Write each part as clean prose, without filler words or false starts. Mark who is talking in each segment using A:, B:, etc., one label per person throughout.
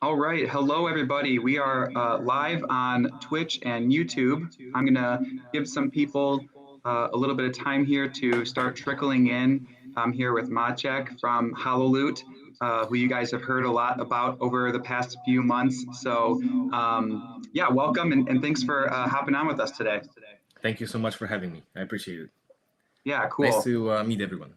A: All right. Hello, everybody. We are live on Twitch and YouTube. I'm going to give some people a little bit of time here to start trickling in. I'm here with Maciek from Hololoot, who you guys have heard a lot about over the past few months. So, yeah, welcome and thanks for hopping on with us today.
B: Thank you so much for having me. I appreciate it.
A: Yeah, cool.
B: Nice to meet everyone.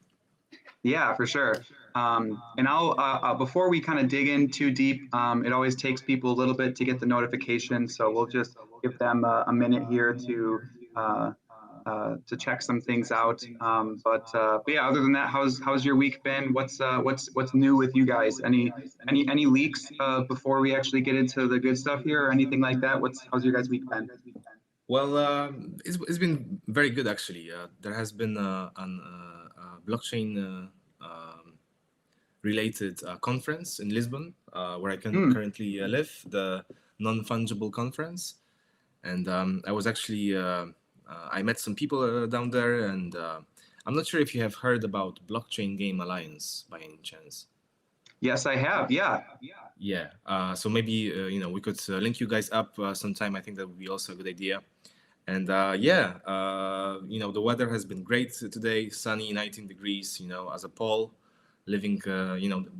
A: Yeah, for sure. And I'll before we kind of dig in too deep, it always takes people a little bit to get the notification. So we'll just give them a minute here to check some things out. But yeah, other than that, how's your week been? What's new with you guys? Any leaks before we actually get into the good stuff here or anything like that? How's your guys' week been?
B: Well, it's been very good actually. There has been an blockchain related conference in Lisbon, where I can currently live, the non-fungible conference, and I was actually I met some people down there, and I'm not sure if you have heard about Blockchain Game Alliance by any chance.
A: Yes, I have. Yeah.
B: Yeah. So maybe we could link you guys up sometime. I think that would be also a good idea. And yeah, the weather has been great today. Sunny, 19 degrees. As a Pole, living,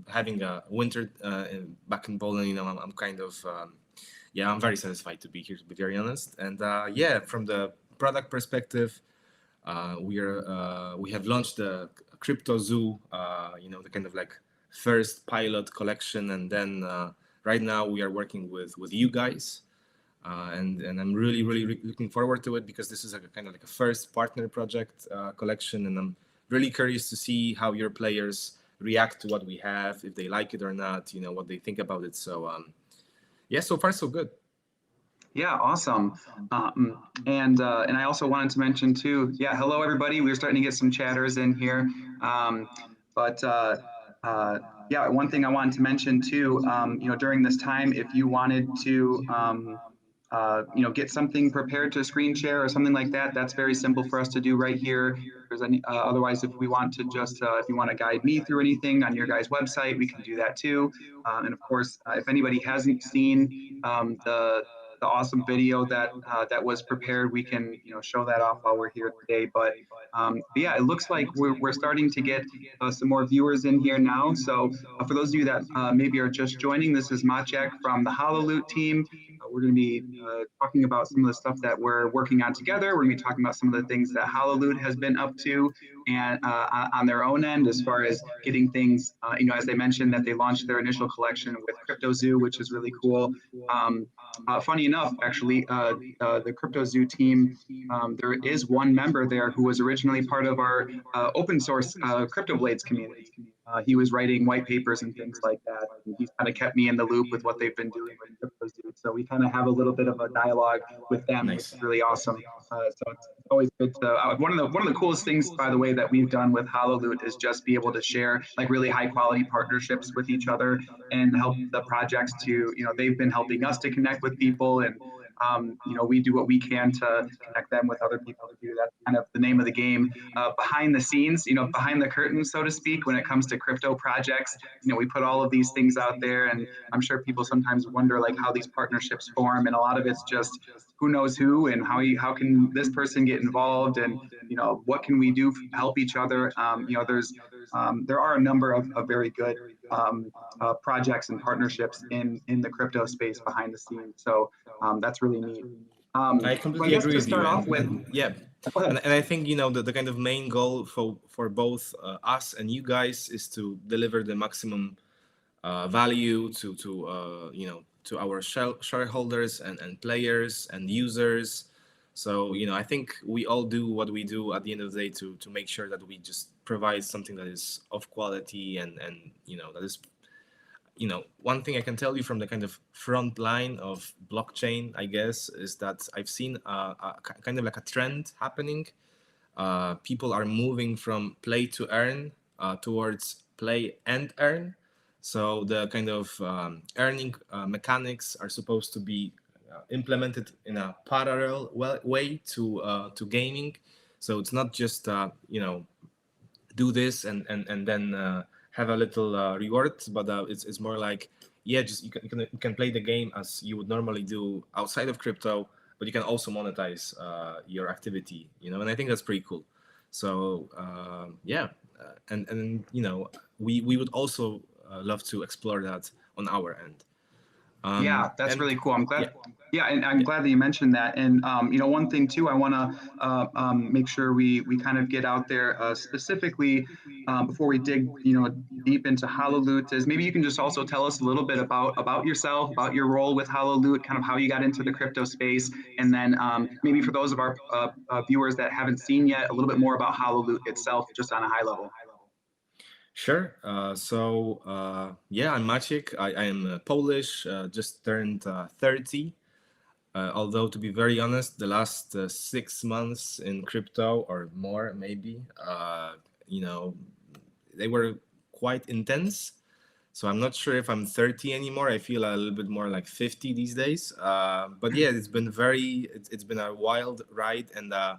B: having a winter back in Poland. I'm kind of, yeah, I'm very satisfied to be here, to be very honest. And yeah, from the product perspective, we have launched the Crypto Zoo. The kind of like first pilot collection, and then right now we are working with you guys, and I'm really looking forward to it, because this is a kind of like a first partner project collection, and I'm really curious to see how your players react to what we have, if they like it or not, what they think about it. So yeah, so far so good.
A: Yeah, awesome. And I also wanted to mention too, yeah, hello everybody. We're starting to get some chatters in here. But yeah, one thing I wanted to mention too, during this time, if you wanted to, get something prepared to screen share or something like that, that's very simple for us to do right here. There's otherwise, if we want to just, if you want to guide me through anything on your guys' website, we can do that too. And of course, if anybody hasn't seen the awesome video that was prepared, we can show that off while we're here today. But yeah, it looks like we're starting to get some more viewers in here now. So for those of you that maybe are just joining, this is Maciek from the Hololoot team. We're going to be talking about some of the stuff that we're working on together. We're going to be talking about some of the things that Hololoot has been up to, and on their own end, as far as getting things, as they mentioned that they launched their initial collection with Crypto Zoo, which is really cool. Funny enough, actually, the Crypto Zoo team, there is one member there who was originally part of our open source Cryptoblades community. He was writing white papers and things like that. And he's kind of kept me in the loop with what they've been doing with Crypto Zoo. So we kind of have a little bit of a dialogue with them,
B: Nice.
A: which is really awesome. So it's always good to, one of the coolest things, by the way, that we've done with Hololoot is just be able to share like really high quality partnerships with each other and help the projects to, they've been helping us to connect with people, and we do what we can to connect them with other people too. That's kind of the name of the game, behind the scenes, behind the curtain, so to speak, when it comes to crypto projects. We put all of these things out there, and I'm sure people sometimes wonder like how these partnerships form, and a lot of it's just who knows who, and how can this person get involved, and what can we do to help each other. There are a number of very good projects and partnerships in the crypto space behind the scenes. So that's really neat.
B: I completely agree with you. Yeah, and I think the kind of main goal for both us and you guys is to deliver the maximum value to our shareholders and players and users. So I think we all do what we do at the end of the day to make sure that we just provide something that is of quality, and that is, one thing I can tell you from the kind of front line of blockchain, I guess, is that I've seen a kind of like a trend happening. People are moving from play to earn towards play and earn. So the kind of earning mechanics are supposed to be implemented in a parallel way to gaming. So it's not just do this and then have a little reward, but it's more like yeah, just you can play the game as you would normally do outside of crypto, but you can also monetize your activity, and I think that's pretty cool. So yeah, and we would also love to explore that on our end.
A: Yeah, that's
B: And
A: really cool. I'm glad.
B: yeah,
A: Yeah, and I'm glad that you mentioned that. And one thing too, I want to make sure we kind of get out there specifically before we dig deep into Hololoot. Is maybe you can just also tell us a little bit about yourself, about your role with Hololoot, kind of how you got into the crypto space, and then maybe for those of our viewers that haven't seen yet, a little bit more about Hololoot itself, just on a high level.
B: Sure. Yeah, I'm Maciek. I am Polish, just turned 30. Although, to be very honest, the last 6 months in crypto or more, maybe, they were quite intense. So I'm not sure if I'm 30 anymore. I feel a little bit more like 50 these days. But yeah, it's been a wild ride, and I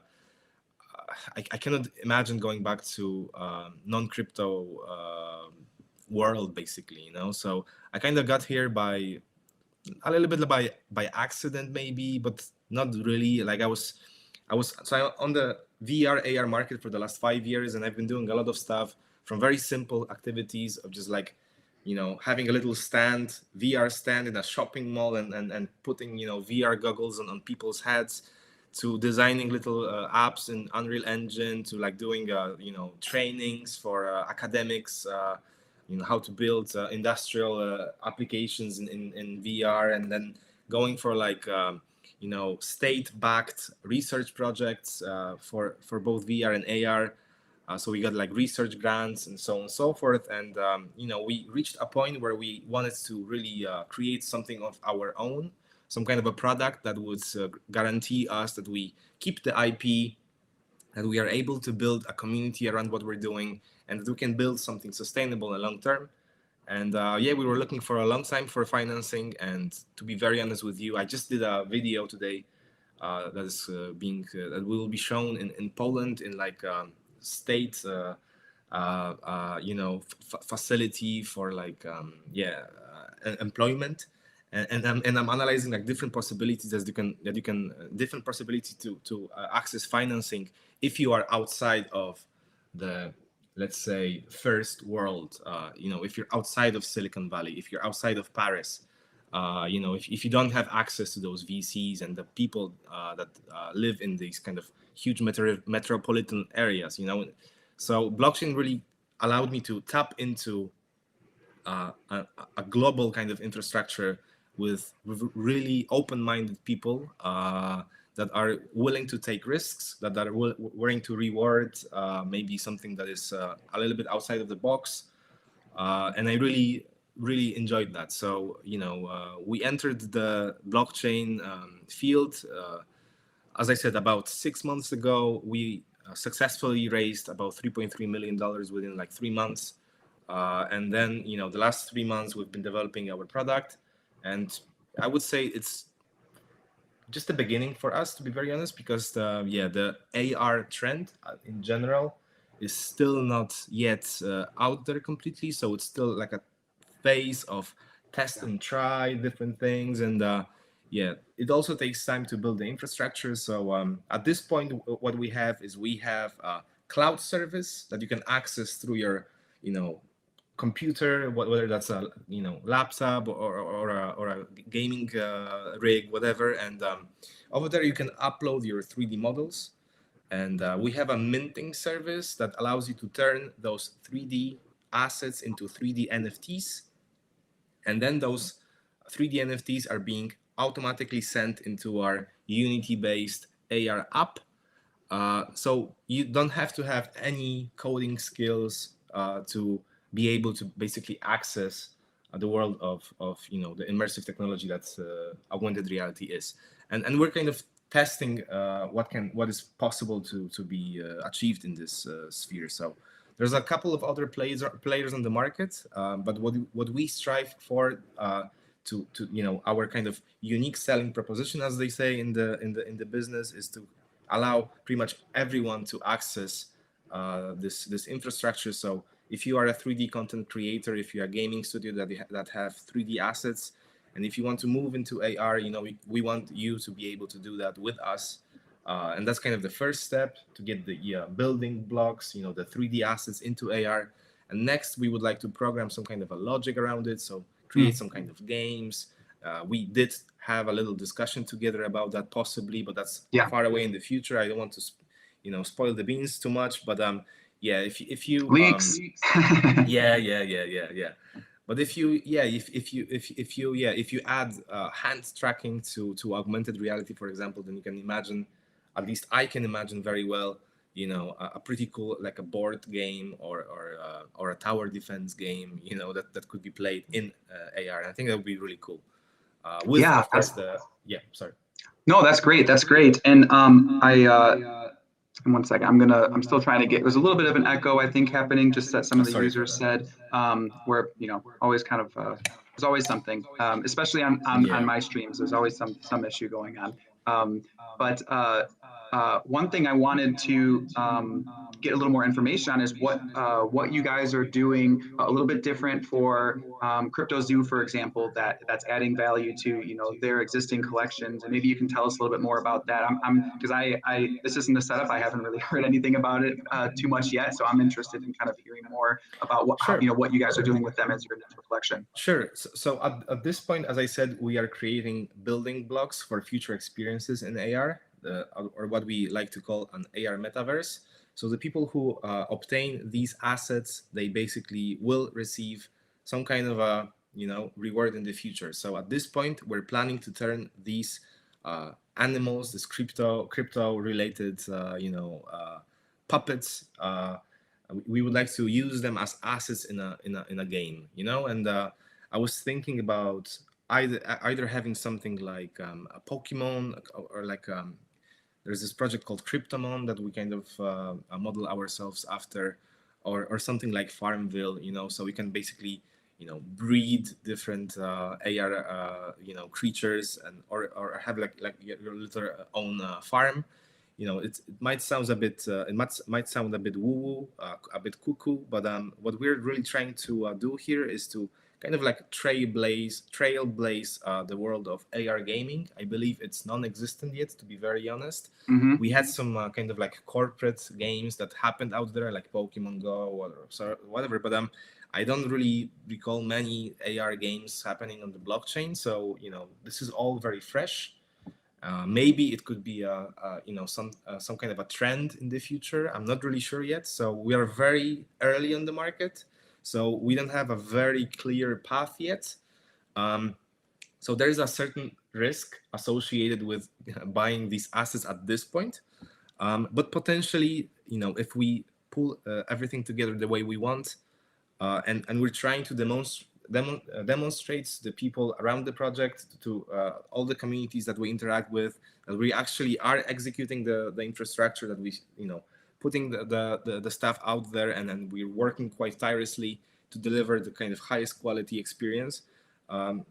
B: cannot imagine going back to non-crypto world, basically. So I kind of got here by a little bit by accident, maybe, but not really. Like I was I'm on the VR AR market for the last 5 years, and I've been doing a lot of stuff from very simple activities of just like having a little VR stand in a shopping mall, and putting VR goggles on people's heads, to designing little apps in Unreal Engine, to like doing trainings for academics, how to build industrial applications in VR, and then going for like state-backed research projects for both VR and AR. So we got like research grants and so on and so forth, and we reached a point where we wanted to really create something of our own, some kind of a product that would guarantee us that we keep the IP, that we are able to build a community around what we're doing, and that we can build something sustainable and long term. And yeah, we were looking for a long time for financing. And to be very honest with you, I just did a video today that is that will be shown in Poland in like state facility for like employment, and I'm analyzing like different possibilities that you can different possibilities to access financing if you are outside of the, let's say, first world. If you're outside of Silicon Valley, if you're outside of Paris, if you don't have access to those VCs and the people that live in these kind of huge metropolitan areas, so blockchain really allowed me to tap into a global kind of infrastructure with really open-minded people that are willing to take risks, that are willing to reward maybe something that is a little bit outside of the box. And I really enjoyed that. So, we entered the blockchain field. As I said, about 6 months ago, we successfully raised about $3.3 million within like 3 months. And then, the last 3 months, we've been developing our product. And I would say it's just the beginning for us, to be very honest, because the AR trend in general is still not yet out there completely. So it's still like a phase of test and try different things. And it also takes time to build the infrastructure. So at this point, what we have a cloud service that you can access through your, computer, whether that's a laptop or a gaming rig, whatever. And over there you can upload your 3D models. And we have a minting service that allows you to turn those 3D assets into 3D NFTs. And then those 3D NFTs are being automatically sent into our Unity-based AR app. So you don't have to have any coding skills to be able to basically access the world of the immersive technology that augmented reality is. And we're kind of testing what is possible to be achieved in this sphere. So there's a couple of other players on the market, but what we strive for to our kind of unique selling proposition, as they say in the business, is to allow pretty much everyone to access this infrastructure. So if you are a 3D content creator, if you're a gaming studio that have 3D assets, and if you want to move into AR, we want you to be able to do that with us. And that's kind of the first step to get the building blocks, the 3D assets into AR. And next, we would like to program some kind of a logic around it. So create some kind of games. We did have a little discussion together about that possibly, but that's far away in the future. I don't want to, spoil the beans too much. But yeah, if you
A: leaks.
B: Yeah. But if you add hand tracking to augmented reality, for example, then you can imagine, at least I can imagine very well, a pretty cool, like a board game or a tower defense game, that could be played in AR. And I think that would be really cool. With, of course, sorry.
A: No, that's great. That's great. And one second, I'm still trying to get, there's a little bit of an echo, I think, happening, just that some of the users said, where, always kind of, there's always something, especially on my streams, there's always some issue going on. But one thing I wanted to get a little more information on is what you guys are doing a little bit different for CryptoZoo, for example, that's adding value to their existing collections, and maybe you can tell us a little bit more about that. Because I this isn't a setup. I haven't really heard anything about it too much yet, so I'm interested in kind of hearing more about what you guys are doing with them as your initial collection.
B: Sure. So at this point, as I said, we are creating building blocks for future experiences in AR, or what we like to call an AR metaverse. So the people who obtain these assets, they basically will receive some kind of a reward in the future. So at this point, we're planning to turn these animals, this crypto related puppets. We would like to use them as assets in a game, And I was thinking about either having something like a Pokemon or like there's this project called Cryptomon that we kind of model ourselves after, or something like Farmville, so we can basically breed different AR creatures and or have like your little own farm. It might sound a bit might sound a bit woo-woo, a bit cuckoo, but what we're really trying to do here is to kind of like trailblaze the world of AR gaming. I believe it's non-existent yet, to be very honest.
A: Mm-hmm.
B: We had some kind of like corporate games that happened out there, like Pokemon Go or whatever, but I don't really recall many AR games happening on the blockchain. So this is all very fresh. Maybe it could be some kind of a trend in the future. I'm not really sure yet. So we are very early on the market. So we don't have a very clear path yet. So there's a certain risk associated with buying these assets at this point. But potentially, if we pull everything together the way we want, and we're trying to demonstrate the people around the project, to all the communities that we interact with, that we actually are executing the infrastructure, that we putting the stuff out there, and then we're working quite tirelessly to deliver the kind of highest quality experience. So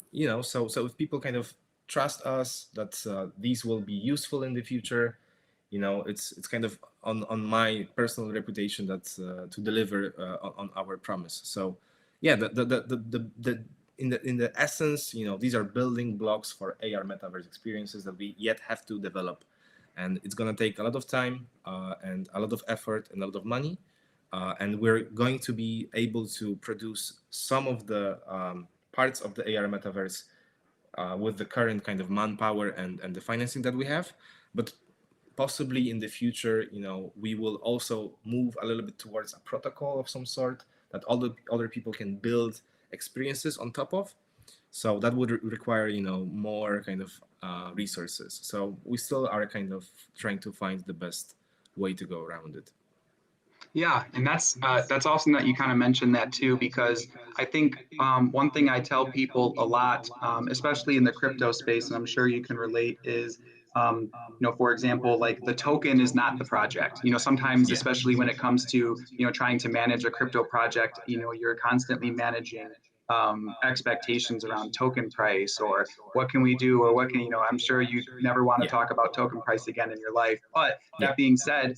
B: if people kind of trust us that these will be useful in the future, it's kind of on my personal reputation that to deliver on our promise. So yeah, in the essence, these are building blocks for AR metaverse experiences that we yet have to develop. And it's going to take a lot of time and a lot of effort and a lot of money. And we're going to be able to produce some of the parts of the AR metaverse with the current kind of manpower and the financing that we have. But possibly in the future, we will also move a little bit towards a protocol of some sort that all the other people can build experiences on top of. So that would require, more kind of resources. So we still are kind of trying to find the best way to go around it.
A: Yeah, and that's awesome that you kind of mentioned that too, because I think one thing I tell people a lot, especially in the crypto space, and I'm sure you can relate, is for example, like the token is not the project. Sometimes, especially when it comes to trying to manage a crypto project, you're constantly managing expectations around token price, or what can we do, or what can I'm sure you never want to talk about token price again in your life. But that being said,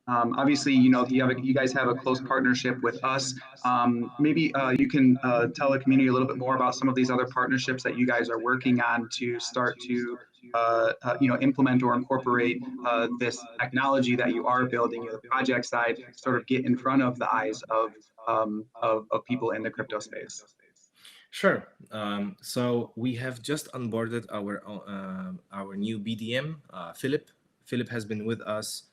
A: Obviously, you guys have a close partnership with us. Maybe you can tell the community a little bit more about some of these other partnerships that you guys are working on to start to implement or incorporate this technology that you are building, the project side, sort of get in front of the eyes of people in the crypto space.
B: Sure. So we have just onboarded our new BDM, Philip. Philip has been with us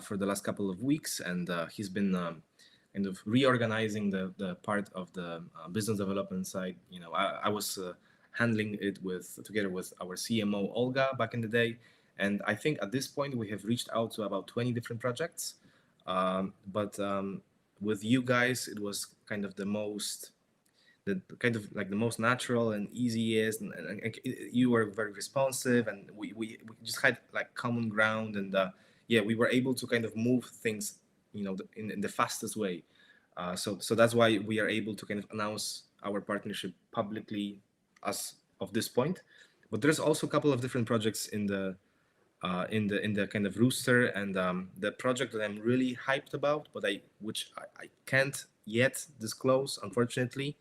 B: for the last couple of weeks, and he's been kind of reorganizing the part of the business development side. I was handling it together with our CMO Olga back in the day, and I think at this point we have reached out to about 20 different projects. But with you guys, it was kind of the most natural and easiest, and you were very responsive, and we just had like common ground, and we were able to kind of move things in the fastest way. So that's why we are able to kind of announce our partnership publicly as of this point. But there's also a couple of different projects in the kind of rooster, and the project that I'm really hyped about, but which I can't yet disclose, unfortunately,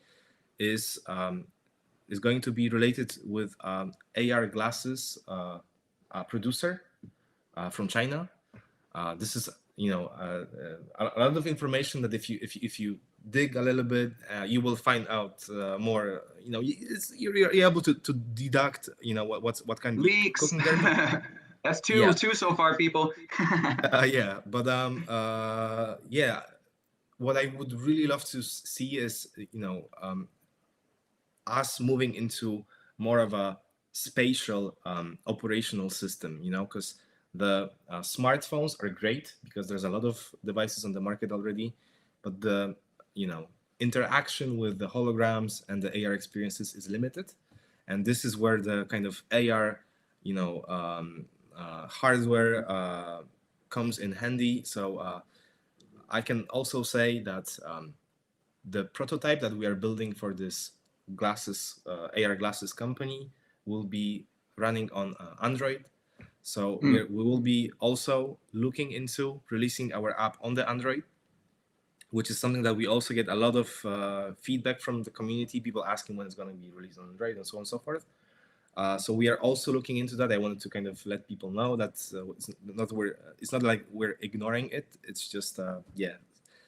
B: is going to be related with AR glasses producer from China. This is a lot of information that if you dig a little bit, you will find out more. You're able to deduct what kind
A: leaks.
B: of cooking they're
A: That's two so far, people.
B: But what I would really love to see is us moving into more of a spatial operational system, because the smartphones are great because there's a lot of devices on the market already, but the interaction with the holograms and the AR experiences is limited, and this is where the kind of AR hardware comes in handy. So I can also say that the prototype that we are building for this glasses AR glasses company will be running on Android. So we will be also looking into releasing our app on the Android, which is something that we also get a lot of feedback from the community, people asking when it's going to be released on Android and so on and so forth. So we are also looking into that. I wanted to kind of let people know that it's not like we're ignoring it. It's just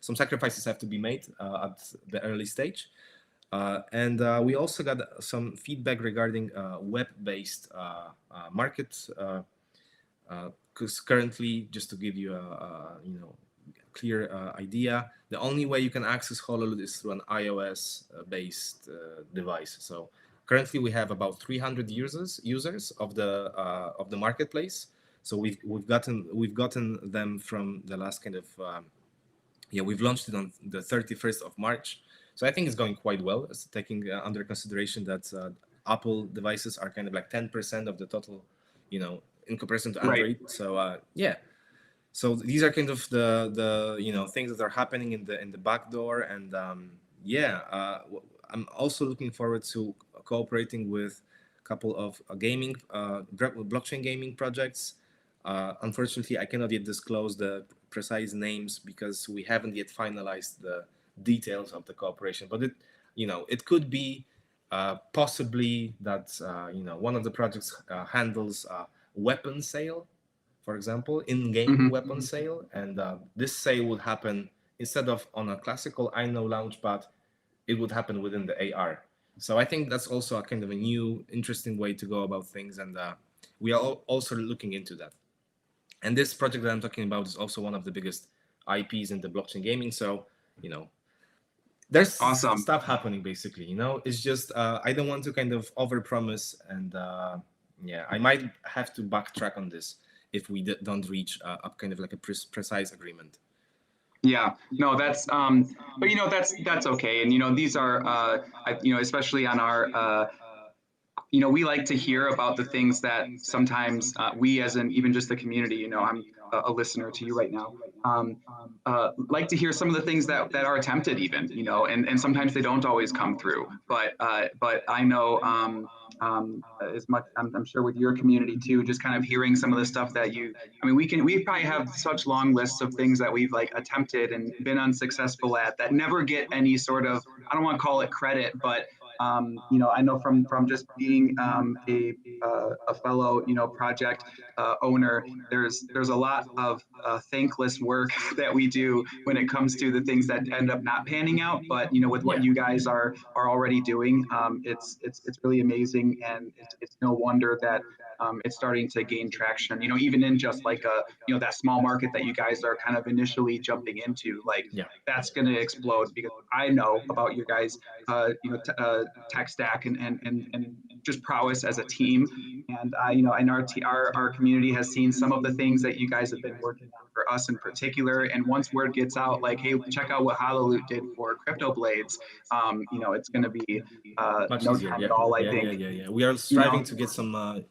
B: some sacrifices have to be made at the early stage. And we also got some feedback regarding web-based markets, because currently, just to give you a clear idea, the only way you can access Hololoot is through an iOS-based device. So currently, we have about 300 users of the marketplace. So we've gotten them from the last kind of we've launched it on the 31st of March. So I think it's going quite well. It's taking under consideration that Apple devices are kind of like 10% of the total, in comparison to Android. Right. So so these are kind of the things that are happening in the back door, and I'm also looking forward to cooperating with a couple of gaming blockchain gaming projects. Unfortunately, I cannot yet disclose the precise names because we haven't yet finalized the details of the cooperation, but it could be possibly that one of the projects handles weapon sale, for example, in-game weapon sale, and this sale would happen instead of on a classical iKnow Launchpad, it would happen within the AR. So I think that's also a kind of a new, interesting way to go about things, and we are also looking into that. And this project that I'm talking about is also one of the biggest IPs in the blockchain gaming. So there's awesome stuff happening, basically. It's just I don't want to kind of overpromise, and I might have to backtrack on this if we don't reach a kind of like a precise agreement.
A: Yeah, no, that's but that's okay, and these are especially on our we like to hear about the things that sometimes we, as in even just the community, I'm a listener to you right now, like to hear some of the things that are attempted even, and sometimes they don't always come through. But I know as much, I'm sure with your community too, just kind of hearing some of the stuff that we probably have such long lists of things that we've like attempted and been unsuccessful at that never get any sort of, I don't want to call it credit, but I know from just being a fellow, project owner, there's a lot of thankless work that we do when it comes to the things that end up not panning out. But with what you guys are already doing, it's really amazing, and it's no wonder that it's starting to gain traction. Even in just like that small market that you guys are kind of initially jumping into, like that's going to explode, because I know about your guys, tech stack and just prowess as a team. And and our community has seen some of the things that you guys have been working on for us in particular. And once word gets out, like, hey, check out what Hololoot did for Cryptoblades, it's going to be
B: much
A: no
B: easier.
A: time at all, I think.
B: Yeah. We are striving to get some,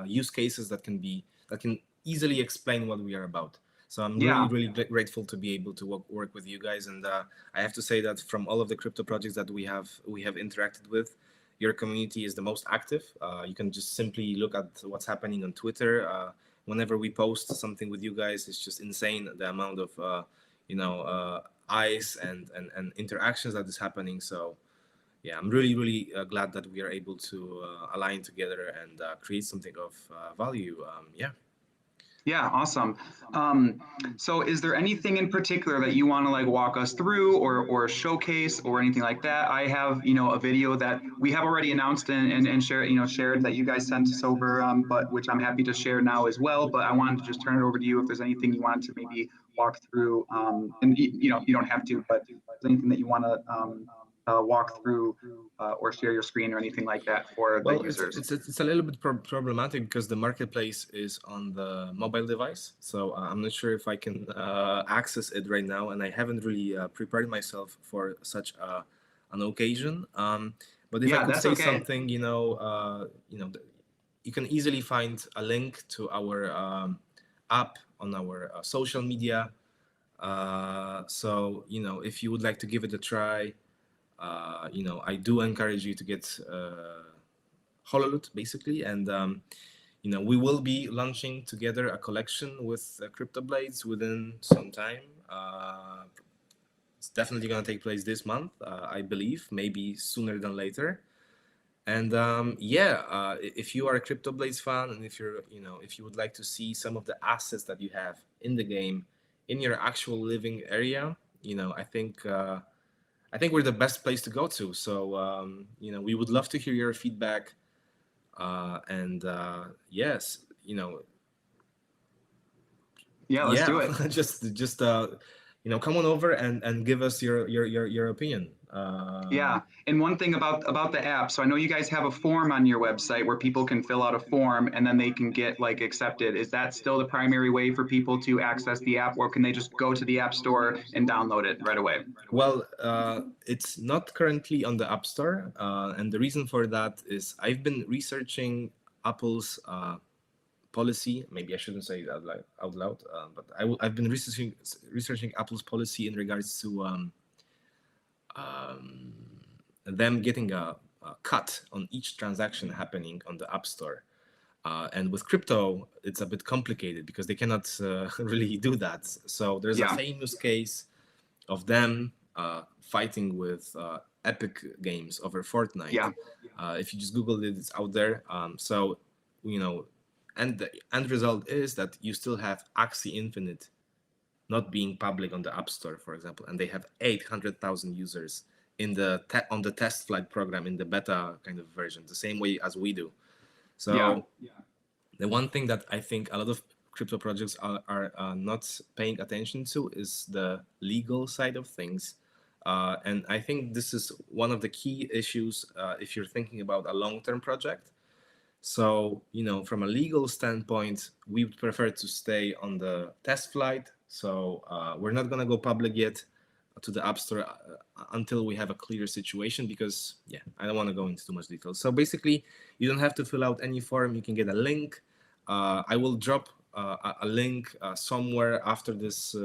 B: use cases that can easily explain what we are about. So I'm really grateful to be able to work with you guys. And I have to say that from all of the crypto projects that we have interacted with, your community is the most active. You can just simply look at what's happening on Twitter. Whenever we post something with you guys, it's just insane, the amount of eyes and interactions that is happening. So yeah, I'm really glad that we are able to align together and create something of value.
A: Yeah, awesome. So is there anything in particular that you want to like walk us through or showcase or anything like that? I have, a video that we have already announced and shared that you guys sent us over, but which I'm happy to share now as well. But I wanted to just turn it over to you if there's anything you wanted to maybe walk through. And you don't have to, but if there's anything that you want to walk through or share your screen or anything like that for the users.
B: It's a little bit problematic because the marketplace is on the mobile device, so I'm not sure if I can access it right now, and I haven't really prepared myself for such an occasion. But if I could say something, you can easily find a link to our app on our social media. So if you would like to give it a try. I do encourage you to get Hololoot, basically, and we will be launching together a collection with Cryptoblades within some time. It's definitely going to take place this month, I believe, maybe sooner than later. And if you are a Cryptoblades fan, and if you would like to see some of the assets that you have in the game in your actual living area, I think we're the best place to go to. So, we would love to hear your feedback. Yes,
A: let's do it.
B: just come on over and give us your opinion.
A: And one thing about the app, so I know you guys have a form on your website where people can fill out a form and then they can get like accepted. Is that still the primary way for people to access the app, or can they just go to the App Store and download it right away?
B: Well, it's not currently on the App Store, and the reason for that is I've been researching Apple's policy. Maybe I shouldn't say that out loud, but I've been researching Apple's policy in regards to them getting a cut on each transaction happening on the App Store. And with crypto, it's a bit complicated because they cannot really do that. So there's a famous case of them fighting with Epic Games over Fortnite. If you just Google it, it's out there. And the end result is that you still have Axie Infinite not being public on the App Store, for example, and they have 800,000 users on the test flight program in the beta kind of version, the same way as we do. So the one thing that I think a lot of crypto projects are not paying attention to is the legal side of things. And I think this is one of the key issues if you're thinking about a long-term project. So, from a legal standpoint, we would prefer to stay on the test flight. So we're not going to go public yet. to the App Store until we have a clear situation, because yeah, I don't want to go into too much detail. So basically, you don't have to fill out any form. You can get a link. I will drop a link somewhere after this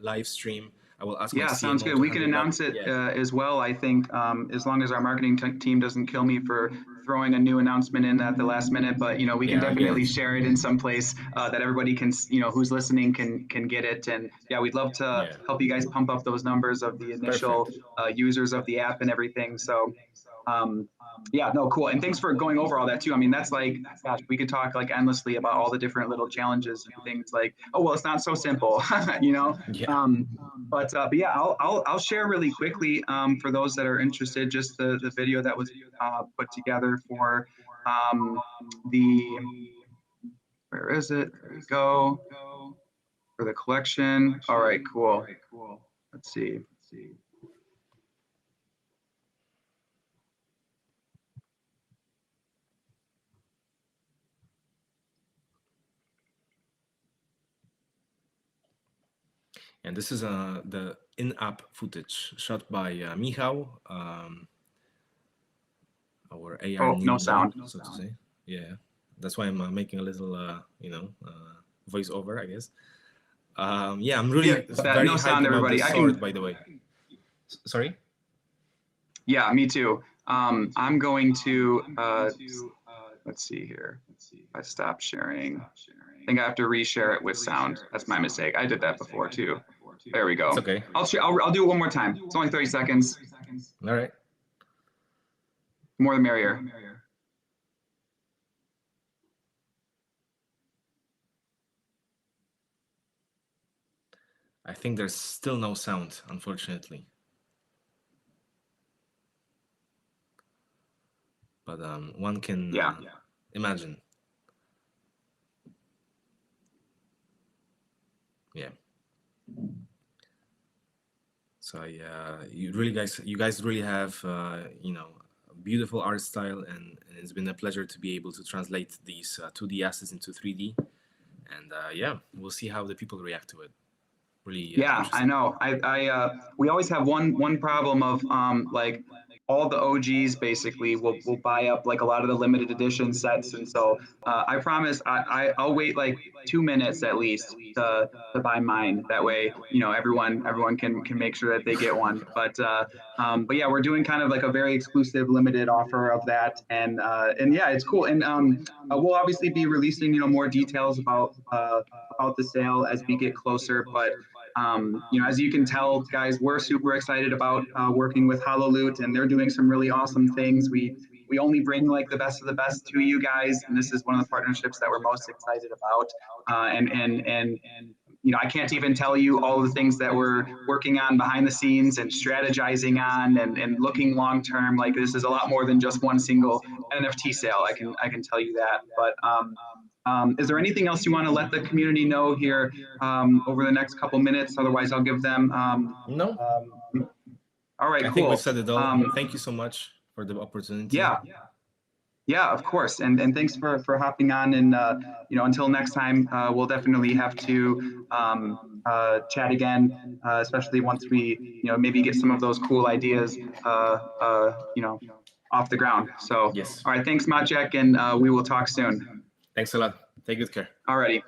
B: live stream. I will ask.
A: Yeah, sounds good. We can announce it as well. I think as long as our marketing team doesn't kill me for throwing a new announcement in at the last minute, but you know, we can definitely share it in some place that everybody can, you know, who's listening can get it. And yeah, we'd love to help you guys pump up those numbers of the initial users of the app and everything. So yeah, no, cool. And thanks for going over all that too. I mean, that's like, gosh, we could talk like endlessly about all the different little challenges and things like, oh, well, it's not so simple, you know?
B: Yeah.
A: But yeah, I'll share really quickly for those that are interested, just the video that was put together for where is it? There we go. For the collection. All right, cool. Let's see.
B: And this is the in-app footage shot by Michał, our AR
A: no sound,
B: so to say. Yeah, that's why I'm making a little, voiceover, I guess. Yeah, I'm really very
A: no sound, everybody.
B: About the sword, by the way. Sorry?
A: Yeah, me too. I'm going to let's see here. If I stop sharing, I think I have to reshare it with sound. That's my mistake. I did that before too. There we go.
B: It's okay.
A: I'll do it one more time. It's only 30 seconds.
B: All right.
A: More the merrier.
B: I think there's still no sound, unfortunately. But one can imagine. Yeah. So you guys really have beautiful art style, and it's been a pleasure to be able to translate these 2D assets into 3D. And yeah, we'll see how the people react to it. Really.
A: Yeah, I know. We always have one problem of like all the OGs basically will buy up like a lot of the limited edition sets, and so I promise I'll wait like 2 minutes at least to buy mine. That way, you know, everyone can make sure that they get one. But yeah, we're doing kind of like a very exclusive limited offer of that, and yeah, it's cool. And we'll obviously be releasing more details about the sale as we get closer, but as you can tell, guys, we're super excited about working with Hololoot, and they're doing some really awesome things. We only bring like the best of the best to you guys, and this is one of the partnerships that we're most excited about. And I can't even tell you all the things that we're working on behind the scenes and strategizing on and looking long term. Like, this is a lot more than just one single NFT sale. I can tell you that. But is there anything else you want to let the community know here over the next couple minutes? Otherwise, I'll give them.
B: No.
A: All right,
B: cool. I think we said it all. Thank you so much for the opportunity.
A: Yeah, of course. And thanks for hopping on. And, until next time, we'll definitely have to chat again, especially once we, maybe get some of those cool ideas, off the ground. So,
B: yes.
A: All right. Thanks, Maciek. And we will talk soon.
B: Thanks a lot. Take good care.
A: All righty.